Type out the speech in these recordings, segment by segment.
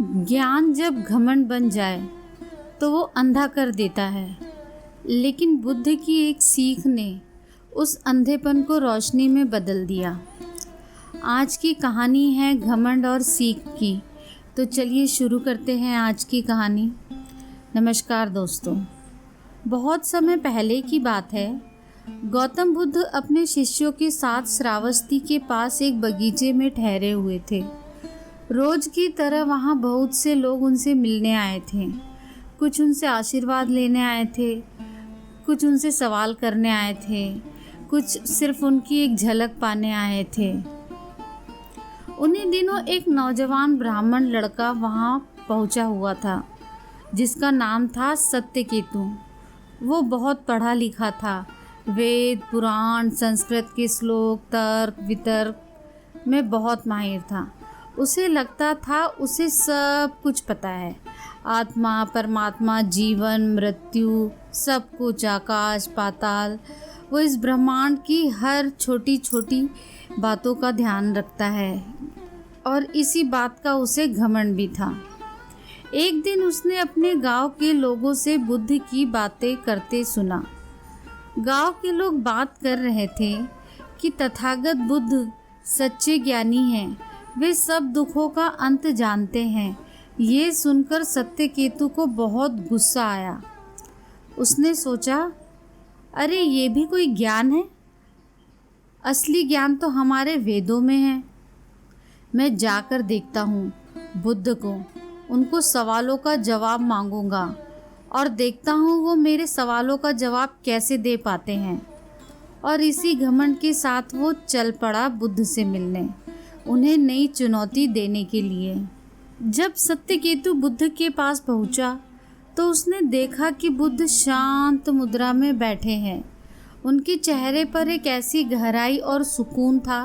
ज्ञान जब घमंड बन जाए तो वो अंधा कर देता है, लेकिन बुद्ध की एक सीख ने उस अंधेपन को रोशनी में बदल दिया। आज की कहानी है घमंड और सीख की, तो चलिए शुरू करते हैं आज की कहानी। नमस्कार दोस्तों, बहुत समय पहले की बात है। गौतम बुद्ध अपने शिष्यों के साथ श्रावस्ती के पास एक बगीचे में ठहरे हुए थे। रोज की तरह वहाँ बहुत से लोग उनसे मिलने आए थे। कुछ उनसे आशीर्वाद लेने आए थे, कुछ उनसे सवाल करने आए थे, कुछ सिर्फ उनकी एक झलक पाने आए थे। उन्हीं दिनों एक नौजवान ब्राह्मण लड़का वहाँ पहुँचा हुआ था, जिसका नाम था सत्यकेतु। वो बहुत पढ़ा लिखा था। वेद, पुराण, संस्कृत के श्लोक, तर्क वितर्क में बहुत माहिर था। उसे लगता था उसे सब कुछ पता है। आत्मा, परमात्मा, जीवन, मृत्यु, सब कुछ, आकाश पाताल। वो इस ब्रह्मांड की हर छोटी छोटी बातों का ध्यान रखता है और इसी बात का उसे घमंड भी था। एक दिन उसने अपने गांव के लोगों से बुद्ध की बातें करते सुना। गांव के लोग बात कर रहे थे कि तथागत बुद्ध सच्चे ज्ञानी हैं, वे सब दुखों का अंत जानते हैं। ये सुनकर सत्यकेतु को बहुत गुस्सा आया। उसने सोचा, अरे ये भी कोई ज्ञान है? असली ज्ञान तो हमारे वेदों में है। मैं जाकर देखता हूँ बुद्ध को, उनको सवालों का जवाब मांगूंगा और देखता हूँ वो मेरे सवालों का जवाब कैसे दे पाते हैं। और इसी घमंड के साथ वो चल पड़ा बुद्ध से मिलने, उन्हें नई चुनौती देने के लिए। जब सत्यकेतु बुद्ध के पास पहुंचा तो उसने देखा कि बुद्ध शांत मुद्रा में बैठे हैं। उनके चेहरे पर एक ऐसी गहराई और सुकून था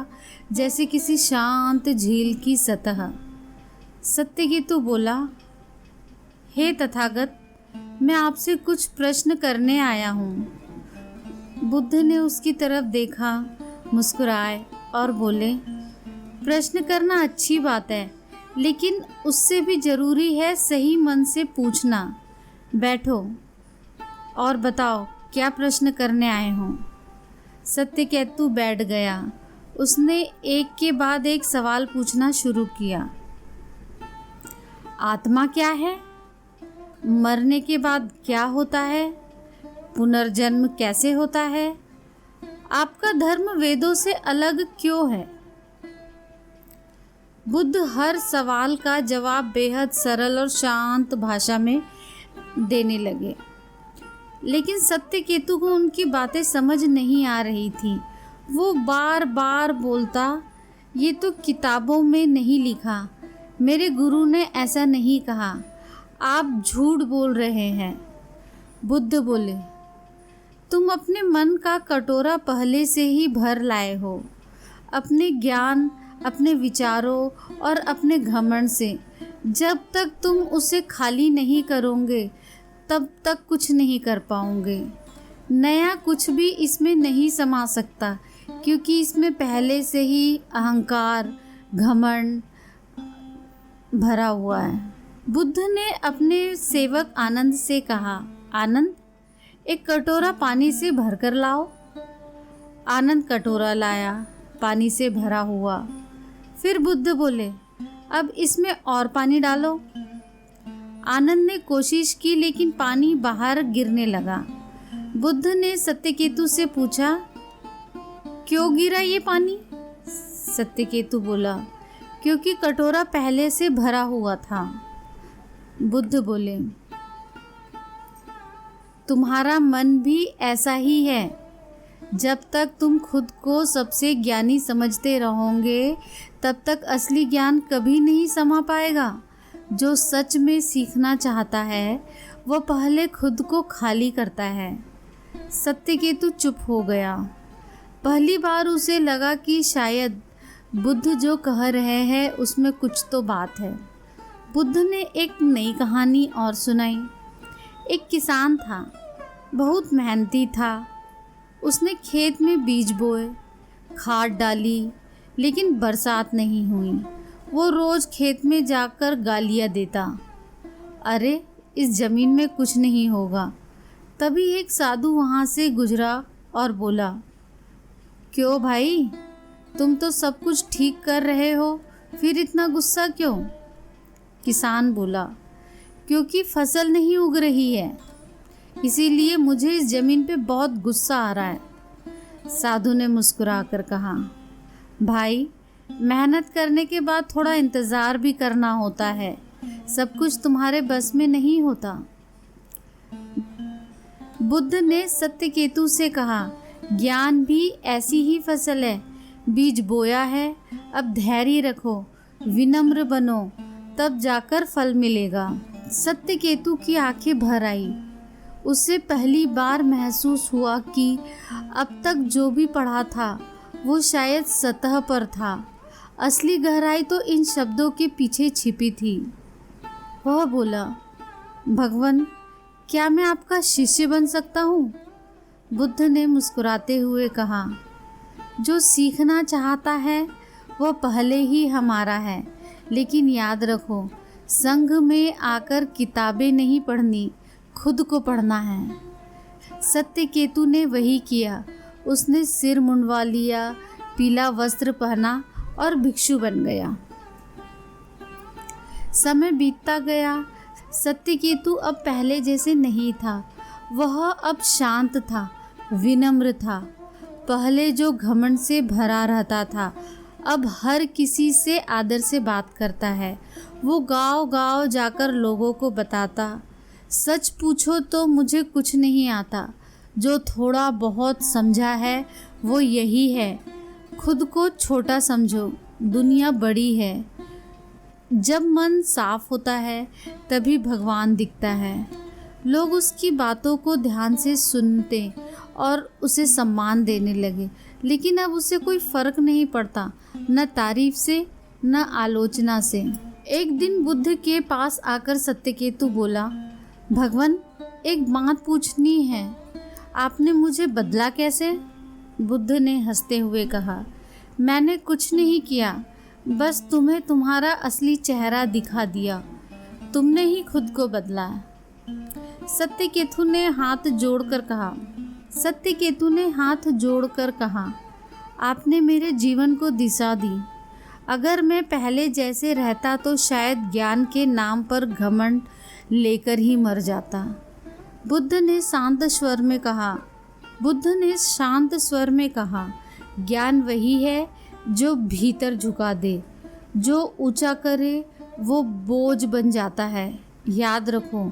जैसे किसी शांत झील की सतह। सत्यकेतु बोला, हे तथागत, मैं आपसे कुछ प्रश्न करने आया हूँ। बुद्ध ने उसकी तरफ देखा, मुस्कुराए और बोले, प्रश्न करना अच्छी बात है, लेकिन उससे भी ज़रूरी है सही मन से पूछना। बैठो और बताओ क्या प्रश्न करने आए हो। सत्यकेतु बैठ गया। उसने एक के बाद एक सवाल पूछना शुरू किया। आत्मा क्या है? मरने के बाद क्या होता है? पुनर्जन्म कैसे होता है? आपका धर्म वेदों से अलग क्यों है? बुद्ध हर सवाल का जवाब बेहद सरल और शांत भाषा में देने लगे, लेकिन सत्यकेतु को उनकी बातें समझ नहीं आ रही थी। वो बार बार बोलता, ये तो किताबों में नहीं लिखा, मेरे गुरु ने ऐसा नहीं कहा, आप झूठ बोल रहे हैं। बुद्ध बोले, तुम अपने मन का कटोरा पहले से ही भर लाए हो, अपने ज्ञान, अपने विचारों और अपने घमंड से। जब तक तुम उसे खाली नहीं करोगे तब तक कुछ नहीं कर पाओगे। नया कुछ भी इसमें नहीं समा सकता, क्योंकि इसमें पहले से ही अहंकार, घमंड भरा हुआ है। बुद्ध ने अपने सेवक आनंद से कहा, आनंद, एक कटोरा पानी से भरकर लाओ। आनंद कटोरा लाया, पानी से भरा हुआ। फिर बुद्ध बोले, अब इसमें और पानी डालो। आनंद ने कोशिश की, लेकिन पानी बाहर गिरने लगा। बुद्ध ने सत्यकेतु से पूछा, क्यों गिरा ये पानी? सत्यकेतु बोला, क्योंकि कटोरा पहले से भरा हुआ था। बुद्ध बोले, तुम्हारा मन भी ऐसा ही है। जब तक तुम खुद को सबसे ज्ञानी समझते रहोगे तब तक असली ज्ञान कभी नहीं समा पाएगा। जो सच में सीखना चाहता है वो पहले खुद को खाली करता है। सत्यकेतु चुप हो गया। पहली बार उसे लगा कि शायद बुद्ध जो कह रहे हैं उसमें कुछ तो बात है। बुद्ध ने एक नई कहानी और सुनाई। एक किसान था, बहुत मेहनती था। उसने खेत में बीज बोए, खाद डाली, लेकिन बरसात नहीं हुई। वो रोज़ खेत में जाकर गालियाँ देता। अरे इस ज़मीन में कुछ नहीं होगा। तभी एक साधु वहाँ से गुजरा और बोला, क्यों भाई, तुम तो सब कुछ ठीक कर रहे हो, फिर इतना गुस्सा क्यों? किसान बोला, क्योंकि फसल नहीं उग रही है, इसीलिए मुझे इस ज़मीन पे बहुत गुस्सा आ रहा है। साधु ने मुस्कुराकर कहा, भाई, मेहनत करने के बाद थोड़ा इंतज़ार भी करना होता है, सब कुछ तुम्हारे बस में नहीं होता। बुद्ध ने सत्यकेतु से कहा, ज्ञान भी ऐसी ही फसल है, बीज बोया है, अब धैर्य रखो, विनम्र बनो, तब जाकर फल मिलेगा। सत्यकेतु की आंखें भर आई। उसे पहली बार महसूस हुआ कि अब तक जो भी पढ़ा था वो शायद सतह पर था, असली गहराई तो इन शब्दों के पीछे छिपी थी। वह बोला, भगवान, क्या मैं आपका शिष्य बन सकता हूँ? बुद्ध ने मुस्कुराते हुए कहा, जो सीखना चाहता है वह पहले ही हमारा है, लेकिन याद रखो, संघ में आकर किताबें नहीं पढ़नी, खुद को पढ़ना है। सत्यकेतु ने वही किया। उसने सिर मुंडवा लिया, पीला वस्त्र पहना और भिक्षु बन गया। समय बीतता गया। सत्यकेतु अब पहले जैसे नहीं था। वह अब शांत था, विनम्र था। पहले जो घमंड से भरा रहता था, अब हर किसी से आदर से बात करता है। वो गांव-गांव जाकर लोगों को बताता, सच पूछो तो मुझे कुछ नहीं आता, जो थोड़ा बहुत समझा है वो यही है, खुद को छोटा समझो, दुनिया बड़ी है। जब मन साफ होता है तभी भगवान दिखता है। लोग उसकी बातों को ध्यान से सुनते और उसे सम्मान देने लगे, लेकिन अब उसे कोई फर्क नहीं पड़ता, न तारीफ से न आलोचना से। एक दिन बुद्ध के पास आकर सत्यकेतु बोला, भगवान, एक बात पूछनी है, आपने मुझे बदला कैसे? बुद्ध ने हंसते हुए कहा, मैंने कुछ नहीं किया, बस तुम्हें तुम्हारा असली चेहरा दिखा दिया, तुमने ही खुद को बदला। सत्यकेतु ने हाथ जोड़कर कहा, आपने मेरे जीवन को दिशा दी। अगर मैं पहले जैसे रहता तो शायद ज्ञान के नाम पर घमंड लेकर ही मर जाता। बुद्ध ने शांत स्वर में कहा, ज्ञान वही है जो भीतर झुका दे, जो ऊंचा करे वो बोझ बन जाता है। याद रखो,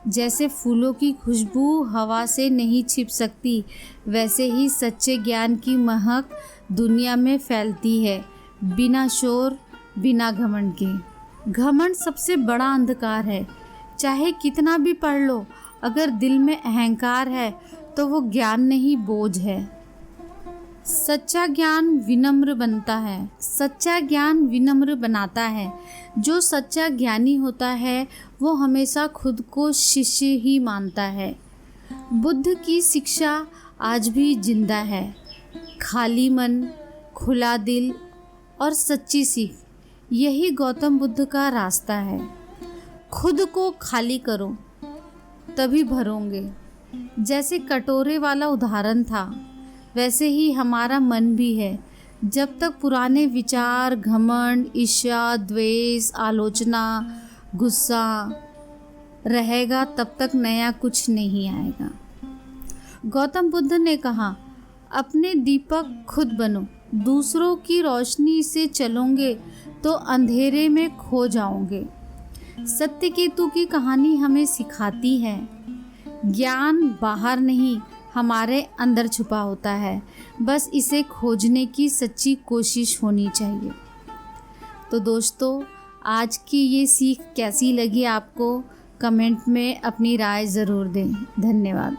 जैसे फूलों की खुशबू हवा से नहीं छिप सकती, वैसे ही सच्चे ज्ञान की महक दुनिया में फैलती है, बिना शोर, बिना घमंड के। घमंड सबसे बड़ा अंधकार है। चाहे कितना भी पढ़ लो, अगर दिल में अहंकार है तो वो ज्ञान नहीं, बोझ है। सच्चा ज्ञान विनम्र बनाता है। जो सच्चा ज्ञानी होता है वो हमेशा खुद को शिष्य ही मानता है। बुद्ध की शिक्षा आज भी जिंदा है। खाली मन, खुला दिल और सच्ची सीख, यही गौतम बुद्ध का रास्ता है। खुद को खाली करो, तभी भरोगे। जैसे कटोरे वाला उदाहरण था, वैसे ही हमारा मन भी है। जब तक पुराने विचार, घमंड, ईर्ष्या, द्वेष, आलोचना, गुस्सा रहेगा, तब तक नया कुछ नहीं आएगा। गौतम बुद्ध ने कहा, अपने दीपक खुद बनो। दूसरों की रोशनी से चलोगे तो अंधेरे में खो जाओगे। सत्यकेतु की कहानी हमें सिखाती है, ज्ञान बाहर नहीं, हमारे अंदर छुपा होता है, बस इसे खोजने की सच्ची कोशिश होनी चाहिए। तो दोस्तों, आज की ये सीख कैसी लगी आपको? कमेंट में अपनी राय ज़रूर दें। धन्यवाद।